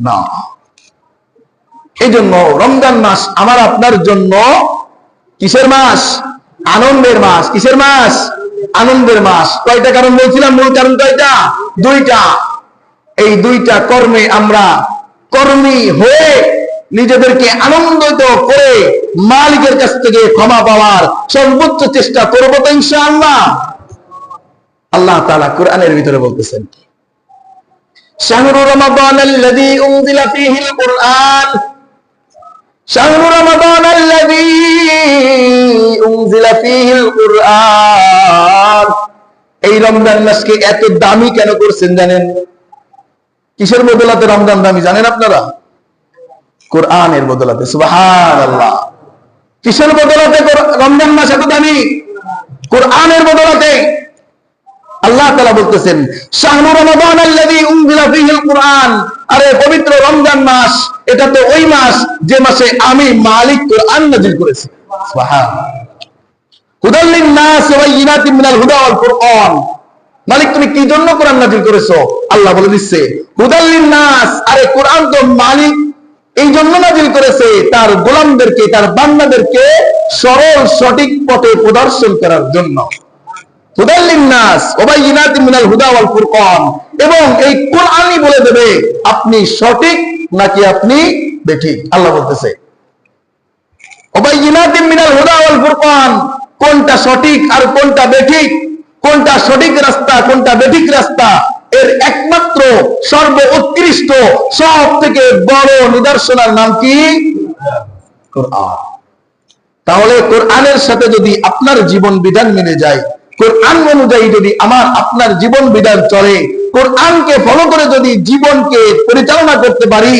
না। এই জন্য রমজান মাস আমার আপনার জন্য কিসের মাস? আনন্দের মাস। কিসের মাস? আনন্দের মাস। কয়টা কারণ বলছিলাম? মূল কারণ কয়টা? দুইটা। এই দুইটা কর্মে আমরা কর্মী হয়ে নিজেদেরকে আনন্দিত করে মালিকের কাছ থেকে ক্ষমা পাওয়ার সর্বোচ্চ চেষ্টা করবো তো ইনশাআল্লাহ। আল্লাহ তাআলা কোরআনের ভিতরে বলতেছেন, শাহরু রমাদানাল্লাযী উনজিলা ফীহিল কুরআন, শাহরু রমাদানাল্লাযী উনজিলা ফীহিল কুরআন। এই রমজান মাসকে এত দামি কেন করছেন জানেন? কিসের বদলাতে রমজান দামি জানেন আপনারা? কোরআনের বদলাতে। সুবহানাল্লাহ। কিসের বদলাতে রমজান মাস এত দামি? কোরআনের বদলাতে। আল্লাহ তাআলা বলতেছেন, শাহরু রমাদানাল্লাযী উনজিলা ফীহিল কুরআন। আরে পবিত্র রমজান মাস, এটা তো ওই মাস যে মাসে আমি মালিক কোরআন নাযিল করেছি। সুবহানাল্লাহ। হুদাল লিন-নাস ওয়া বায়িনাতিন মিনাল হুদা ওয়াল ফুরকান। মালিক তুমি কি জন্য কোরআন নাযিল করেছো? আল্লাহ বলে দিচ্ছে হুদাল লিন-নাস। আরে কোরআন তো মালিক এই জন্য নাযিল করেছে তার গোলামদেরকে, তার বান্দাদেরকে সরল সঠিক পথে প্রদর্শন করার জন্য। হুদাল লিন-নাস ওয়া বায়িনাতিন মিনাল হুদা ওয়াল ফুরকান। এবং এই কোরআনই বলে দেবে আপনি সঠিক নাকি আপনি বেঠিক। আল্লাহ বলতেছে ওয়া বায়িনাতিন মিনাল হুদা ওয়াল ফুরকান, কোনটা সঠিক আর কোনটা বেঠিক, কোনটা সঠিক রাস্তা কোনটা বেঠিক রাস্তা, এর একমাত্র সর্বোৎকৃষ্ট সব থেকে বড় নিদর্শনের নাম কি? কোরআন। তাহলে কোরআনের সাথে যদি আপনার জীবন বিধান মিলে যায়, কোরআন অনুযায়ী যদি আমার আপনার জীবন বিধান চলে, কোরআনকে ফলো করে যদি জীবনকে পরিচালনা করতে পারি,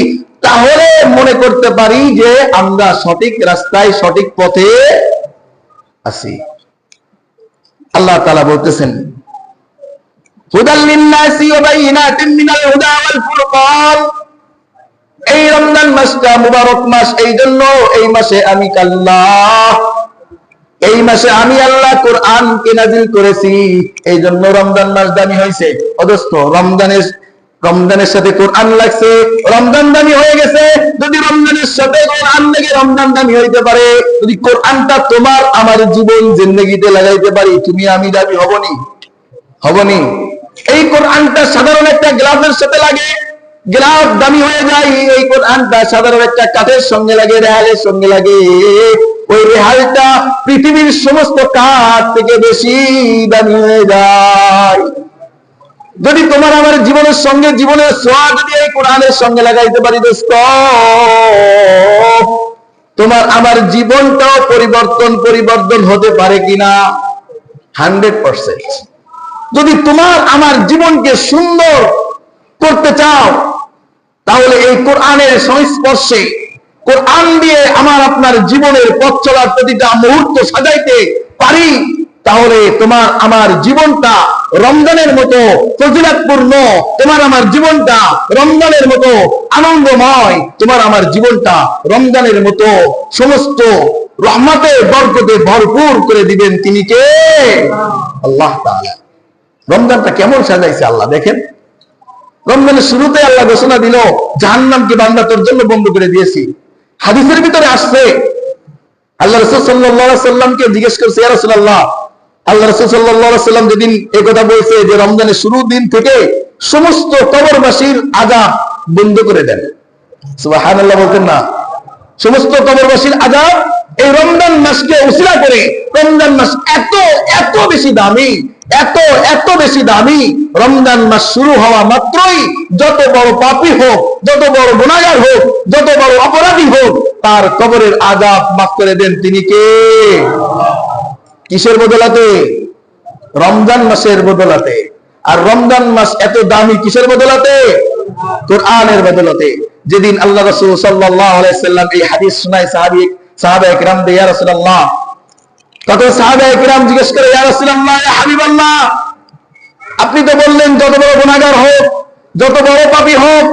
তাহলে মনে করতে পারি যে আমরা সঠিক রাস্তায় সঠিক পথে আছি। আল্লাহ তাআলা বলতেছেন হুদাল লিন-নাসি ওয়া বায়িনাতিন মিনাল হুদা ওয়াল ফুরকান। এই রমজান মাসটা মুবারক মাস, এই জন্য এই মাসে আমি আল্লাহ, এই মাসে আমি আল্লাহ কোরআনকে নাযিল করেছি। এই জন্য রমজান মাস দামি হয়েছে। অথচ রমজানের সাথে কোরআন লাগছে, রমজান দামি হয়ে গেছে। যদি রমজানের সাথে কোরআন লেগে রমজান দামি হইতে পারে, যদি কোরআনটা তোমার আমার জীবন জিন্দেগিতে লাগাইতে পারি, তুমি আমি দামি হবনি? হবনি? এই কোরআনটা সাধারণ একটা গ্লাসের সাথে লাগে, গ্লাস দামি হয়ে যায়। এই কোরআনটা সাধারণ একটা কাঠের সঙ্গে লাগে, রেহালের সঙ্গে লাগে, ওই রেহালটা পৃথিবীর সমস্ত কাঠ থেকে বেশি দামি হয়ে যায়। যদি তোমার আমার জীবনের সঙ্গে জীবনের ছোঁয়া যদি এই কোরআনের সঙ্গে লাগাইতে পারি দোস্ত, তোমার আমার জীবনটাও পরিবর্তন হতে পারে কিনা? 100%। যদি তোমার আমার জীবনকে সুন্দর করতে চাও, তাহলে এই কোরআনের সংস্পর্শে, কোরআন দিয়ে আমার আপনার জীবনের পথ চলার প্রতিটা মুহূর্ত সাজাইতে পারি, তাহলে তোমার আমার জীবনটা রমজানের মতো ফজিলতপূর্ণ, তোমার আমার জীবনটা রমজানের মতো আনন্দময়, তোমার আমার জীবনটা রমজানের মতো সমস্ত রহমতে বরকতে ভরপুর করে দিবেন তিনি কে? আল্লাহ তাআলা। রমজানটা কেমন সাজাইছে আল্লাহ দেখেন। রমজানের শুরুতে আল্লাহ ঘোষণা দিল জাহান্নামকে বান্দা তোর জন্য বন্ধ করে দিয়েছি। হাদিসের ভিতরে আসছে আল্লাহ রাসূল সাল্লাল্লাহু আলাইহি সাল্লামকে জিজ্ঞেস করছে, ইয়া রাসূলুল্লাহ, আল্লাহ রাসূল সাল্লাল্লাহু আলাইহি সাল্লাম যেদিন এই কথা বলছে যে রমজানের শুরুর দিন থেকে সমস্ত কবরবাসীর আযাব বন্ধ করে দেন, সুবহানাল্লাহ বলতেন না? সমস্ত কবরবাসীর আযাব এই রমজান মাসকে উসিলা করে। রমজান মাস এত বেশি দামি, এত বেশি দামি। রমজান মাস শুরু হওয়া মাত্রই যত বড় পাপী হোক, যত বড় গুনাহগার হোক, যত বড় অপরাধী হোক, তার কবরের আযাব মাফ করে দেন তিনি কে? কিসের বদলাতে? রমজান মাসের বদলাতে। আর রমজান মাস এত দামি কিসের বদলাতে? কোরআনের বদলাতে। যেদিন আল্লাহ রাসূল সাল্লাল্লাহু আলাইহি সাল্লাম এই হাদিস শোনায় সাহাবায়ে কিরাম দের, ইয়া রাসূলুল্লাহ, কত সাহাবায়ে কিরাম জিজ্ঞেস করে, ইয়া রাসূলুল্লাহ, ইয়া হাবিবাল্লাহ, আপনি তো বললেন যত বড় গুনাহগার হোক, যত বড় পাপী হোক,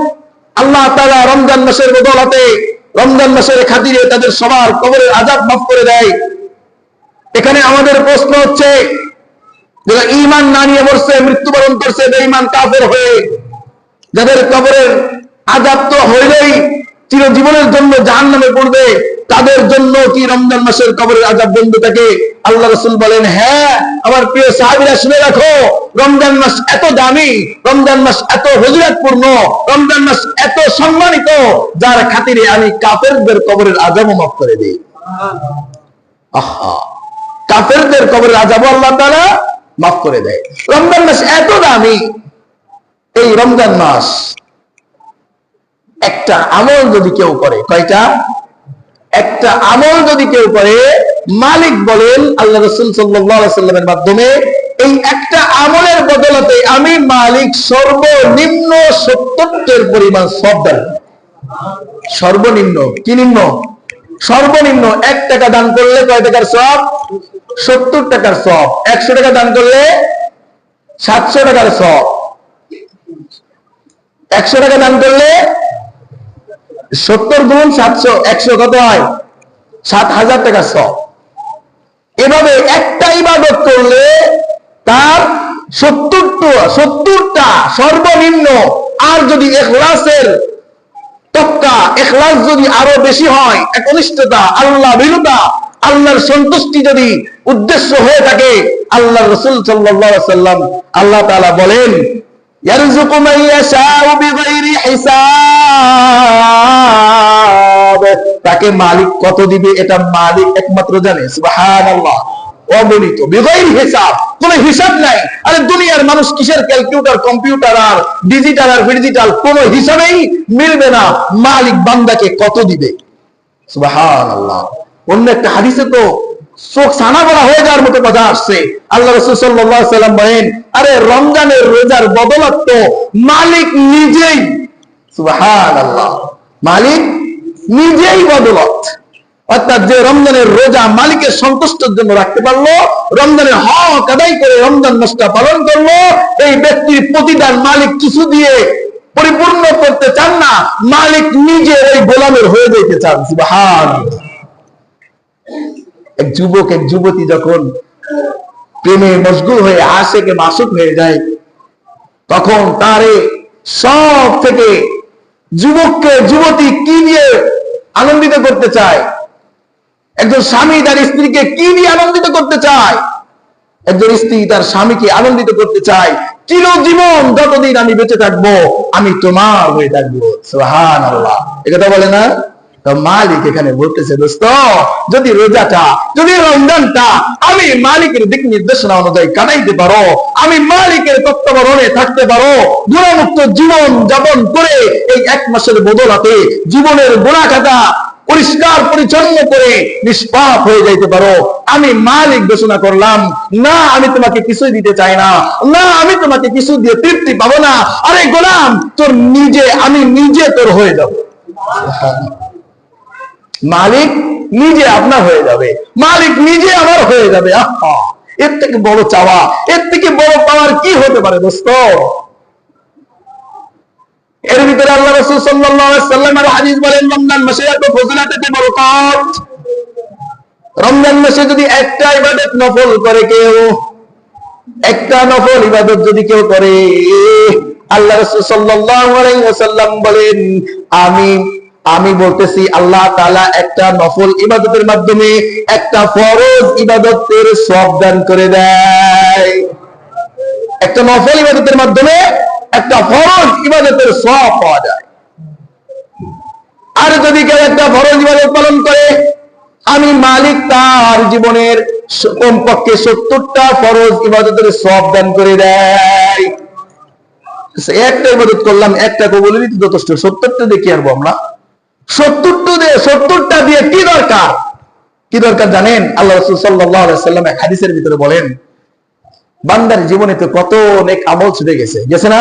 আল্লাহ তাআলা রমজান মাসের বদলাতে, রমজান মাসের খাতিরে তাদের সবার কবরের আযাব মাফ করে দেয়। এখানে আমাদের প্রশ্ন হচ্ছে, যারা ঈমান না নিয়ে মরছে, মৃত্যুবরণ করছে বেঈমান কাফের হয়ে, যাদের কবরের আযাব তো হইলেই চিরজীবনের জন্য জাহান্নামে পড়বে, তাদের জন্য কি রমজান মাসের কবরের আযাব বন্ধ থাকে? আল্লাহ রাসূল বলেন, হ্যাঁ আমার প্রিয় সাহাবীরা শুনে রাখো, রমজান মাস এত দামি, রমজান মাস এত ফজিলতপূর্ণ, রমজান মাস এত সম্মানিত, যার খাতিরে আমি কাফেরদের কবরের আযাবও মাফ করে দেই। আহা, কাফেরদের কবরের আযাবও আল্লাহ তাআলা মাফ করে দেয়। রমজান মাস এত দামি। এই রমজান মাস একটা আমল যদি কেউ করে, কয়টা? একটা আমল যদি কেউ করে, মালিক বলেন আল্লাহ রাসূল সাল্লাল্লাহু আলাইহি ওয়াসাল্লামের মাধ্যমে, এই একটা আমলের বদলতে আমি মালিক সর্বনিম্ন 70 পরিমাণ সওয়াব দান। সর্বনিম্ন কি নিম্ন? সর্বনিম্ন 1 টাকা দান করলে কয় টাকার সওয়াব? 70 টাকার সওয়াব। 100 টাকা দান করলে 700 টাকার সওয়াব। 100 টাকা দান করলে 70 গুণ 700, 100 কত হয়? 7000 টাকা সওয়াব। এভাবে একটা ইবাদত করলে তার 70টা সর্বনিম্ন। আর যদি ইখলাসের তক্কা, ইখলাস যদি আরো বেশি হয়, একনিষ্ঠতা, আল্লাহ ভীরুতা, আল্লাহর সন্তুষ্টি যদি উদ্দেশ্য হয়ে থাকে, আল্লাহ রাসূল সাল্লাল্লাহু আলাইহি ওয়াসাল্লাম আল্লাহ তাআলা বলেন, ইয়ারযুকু মান ইয়াশাউ বিগাইরি হিসাব। তাকে মালিক কত দিবে এটা মালিক একমাত্র জানে। সুবহানাল্লাহ। অগণিত, বিগাইরি হিসাব, কোনো হিসাব নাই। আরে দুনিয়ার মানুষ কিসের ক্যালকুলেটর, কম্পিউটার আর ডিজিটাল আর ডিজিটাল, কোনো হিসাবেই মিলবে না মালিক বান্দাকে কত দিবে। সুবহানাল্লাহ। অন্য একটা হাদিসে তো চোখ ছানা বলা হয়ে যাওয়ার মতো কথা আসছে। আল্লাহ রাসূল সাল্লাল্লাহু আলাইহি ওয়াসাল্লাম বলেন, আরে রমজানের রোজার বদলত তো মালিক নিজেই, সুবহানাল্লাহ, মালিক নিজেই বদলত। অর্থাৎ যে রমজানের রোজা মালিকের সন্তুষ্টির জন্য রাখতে পারলো, রমজানের হক আদায় করে রমজান মাসটা পালন করলো, এই ব্যক্তির প্রতিদান মালিক কিছু দিয়ে পরিপূর্ণ করতে চান না, মালিক নিজে ওই গোলামের হয়ে যেতে চান। সুবহানাল্লাহ। এক যুবক এক যুবতী যখন প্রেমে মশগুল হয়ে আশিকে মাসুক হয়ে যায়, তখন তারে সব থেকে যুবককে যুবতী কি দিয়ে আনন্দিত করতে চায়? একজন স্বামী তার স্ত্রীকে কি দিয়ে আনন্দিত করতে চায়? একজন স্ত্রী তার স্বামীকে আনন্দিত করতে চায়, চিরজীবন যতদিন আমি বেঁচে থাকবো আমি তোমার হয়ে থাকবো। সুবহানাল্লাহ। একথা বলে না? মালিক এখানে বলতেছে, দোস্ত, যদি রোজাটা, যদি রমজানটা আমি মালিকের দিক নির্দেশনা অনুযায়ী কাটাইতে পারো, আমি মালিকের তত্ত্বাবধানে থাকতে পারো, গুনাহমুক্ত জীবন যাপন করে এই 1 মাসের বদলাতে জীবনের গুনাহ খাতা পরিষ্কার পরিচ্ছন্ন করে নিষ্পাপ হয়ে যাইতে পারো, আমি মালিক ঘোষণা করলাম, না আমি তোমাকে কিছুই দিতে চাই না, না আমি তোমাকে কিছু দিয়ে তৃপ্তি পাবো না। আরে গোলাম, তোর নিজে, আমি নিজে তোর হয়ে যাব। মালিক নিজে আপনার হয়ে যাবে, মালিক নিজে আমার হয়ে যাবে। আহা, এর থেকে বড় চাওয়া, এর থেকে বড় পাওয়ার কি হতে পারে দোস্ত? এর ভিতরে আল্লাহ রাসূল সাল্লাল্লাহু আলাইহি ওয়াসাল্লামের হাদিস বলেন, রমজান মাসে এত ফজিলত, এত বরকত। রমজান মাসে যদি একটা ইবাদত নফল করে কেউ, একটা নফল ইবাদত যদি কেউ করে, আল্লাহ রাসূল সাল্লাল্লাহু আলাইহি ওয়াসাল্লাম বলেন, আমি বলতেছি আল্লাহ তাআলা একটা নফল ইবাদতের মাধ্যমে একটা ফরজ ইবাদতের সওয়াব দান করে দেয়। একটা নফল ইবাদতের মাধ্যমে একটা ফরজ ইবাদতের সওয়াব পাওয়া যায়। আর যদি কেউ একটা ফরজ ইবাদত পালন করে, আমি মালিক তার জীবনের কমপক্ষে 70টা ফরজ ইবাদতের সওয়াব দান করে দেয়। একটা ইবাদত করলাম, একটা কবুল দিতে যথেষ্ট, 70টা দিয়ে কি আনবো আমরা? 70টা দিয়ে কি দরকার? কি দরকার জানেন? আল্লাহ রাসূল সাল্লাল্লাহু আলাইহি ওয়াসাল্লাম হাদিসের ভিতরে বলেন, বান্দার জীবনে তো কত নেক আমল ছুটে গেছে, গেছে না?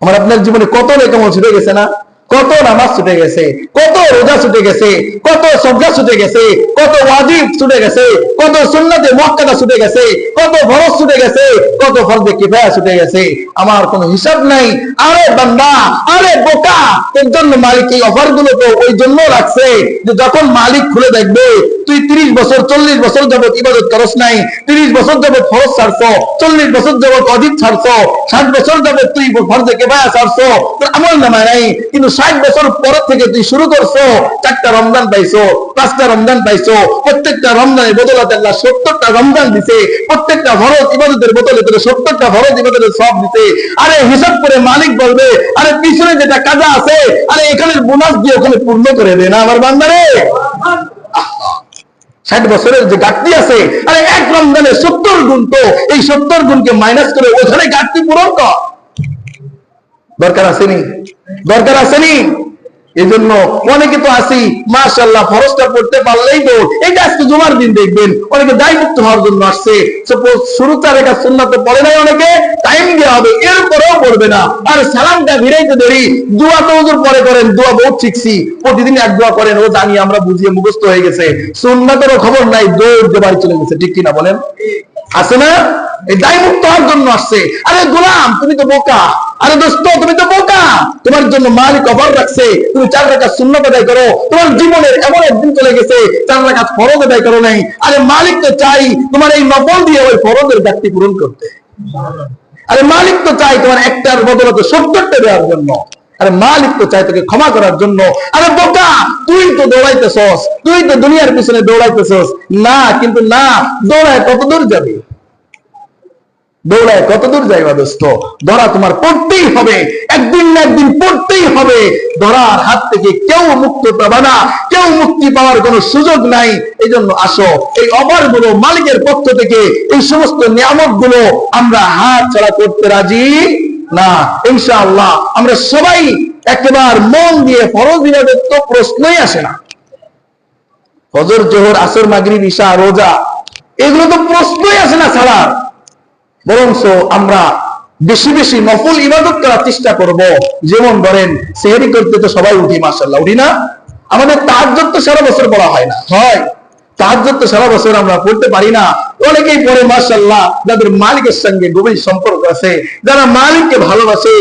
আমার আপনার জীবনে কত নেক আমল ছুটে গেছে না? কত নামাজ ছুটে গেছে, কত রোজা ছুটে গেছে, কত সদকা ছুটে গেছে, কত ওয়াজিব ছুটে গেছে, কত সুন্নাতে মুআক্কাদা ছুটে গেছে, কত ফরজ ছুটে গেছে, কত ফরজে কিফায়া ছুটে গেছে, আমার কোনো হিসাব নাই। আরে বান্দা, আরে বোকা, তোর জন্য মালিক এই অফার গুলো তো ওই জন্য রাখছে যে যখন মালিক খুলে দেখবে তুই 30 বছর 40 বছর যাবত ইবাদত করস নাই, 30 বছর যাবত ফরজ ছাড়ছো, 40 বছর যাবত ওয়াজিব ছাড়ছো, 60 বছর যাবত তুই ফরজে কিফায়া ছাড়ছো, তোর আমল নামায় নাই, কিন্তু 60 বছর পর থেকে তুই শুরু করছো, 4টা রমজান পাইছো, 5টা রমজান পাইছো, প্রত্যেকটা রমজানের বদলাতে আল্লাহ 70টা রমজান দিছে, প্রত্যেকটা ফরজ ইবাদতের বদলে তোরে 70টা ফরজ ইবাদতের সব দিছে। আরে হিসাব করে মালিক বলবে, আরে পিছনে যেটা কাজা আছে, আরে এখানের বোনাস দিয়ে ওখানে পূর্ণ করে দে না আমার বান্দারে। 60 বছরের যে ঘাটতি আছে, আরে এক রমজানে 70 গুণ, তো এই 70 গুণকে মাইনাস করে ওখানে ঘাটতি পূরণ কর। দরকার আসেনি? দরকার আসেনি? এই জন্য অনেকে তো আসি মাশাআল্লাহ ফরজটা পড়তে পারলেই তো, এটা আজকে জুমার দিন দেখবেন অনেকে দায়মুক্ত হওয়ার জন্য আসছে, শুরুতে রেখা সুন্নাত পড়ে নাই, অনেকে টাইম দেওয়া হবে এরপরেও পড়বে না, আর সালামটা ভিড়াইতে দেরি, দোয়া তো হুজুর পরে করেন, দোয়া বহুত শিখছি, প্রতিদিন এক দোয়া করেন, ও জানি আমরা বুঝিয়ে মুখস্থ হয়ে গেছে, সুন্নাতেরও খবর নাই, দৌড় দিয়ে বাড়ি চলে গেছে, ঠিক কিনা বলেন? আছে না? এই দায়মুক্ত হওয়ার জন্য আসছে। আরে গোলাম তুমি তো বোকা, আরে দোস্ত তুমি তো বোকা, তোমার জন্য মালিক অফার রাখছে, তুমি 4 রাকাত সুন্নাত আদায় করো, তোমার জীবনের এমন একদিন চলে গেছে 4 রাকাত ফরজ আদায় করো নাই, আরে মালিক তো চাই তোমার এই নফল দিয়ে ওই ফরজের ঘাটতি পূরণ করতে। আরে মালিক তো চাই তোমার একটার বদলাতে 70টা দেওয়ার জন্য, আরে মালিক তো চাই তোকে ক্ষমা করার জন্য। আরে বোকা তুই তো দৌড়াইতেছস, তুই তো দুনিয়ার পিছনে দৌড়াইতেছস না, কিন্তু না, দৌড়ায় কত দূর যাবে, দৌড়ায় কত দূর যাইবা দোস্ত, ধরা তোমার পড়তেই হবে, একদিন না একদিন পড়তেই হবে, ধরার হাত থেকে কেউ মুক্ত পাবে না, কেউ মুক্তি পাওয়ার কোনো সুযোগ নাই। এই জন্য আসো এই অফার গুলো মালিকের পক্ষ থেকে, এই সমস্ত নিয়ামত গুলো আমরা হাত ছাড়া করতে রাজি না। ইনশাআল্লাহ আমরা সবাই একেবারে মন দিয়ে ফরজ ইবাদত তো প্রশ্নই আসে না, ফজর জোহর আসর মাগরিব ঈশা রোজা এগুলো তো প্রশ্নই আসে না ছাড়ার, বরং আমরা বেশি বেশি নফল ইবাদত করার চেষ্টা করব। যেমন ধরেন সেহরি করতে তো সবাই উঠি, মাশাআল্লাহ উঠি না? আমাদের তাহাজ্জুদ তো সারা বছর পড়া হয় না, হয় তাহাজ্জুদ তো সারা বছর আমরা পড়তে পারি না, অনেকেই পড়ে মাশাআল্লাহ, যাদের মালিকের সঙ্গে গভীর সম্পর্ক আছে, যারা মালিককে ভালোবাসে,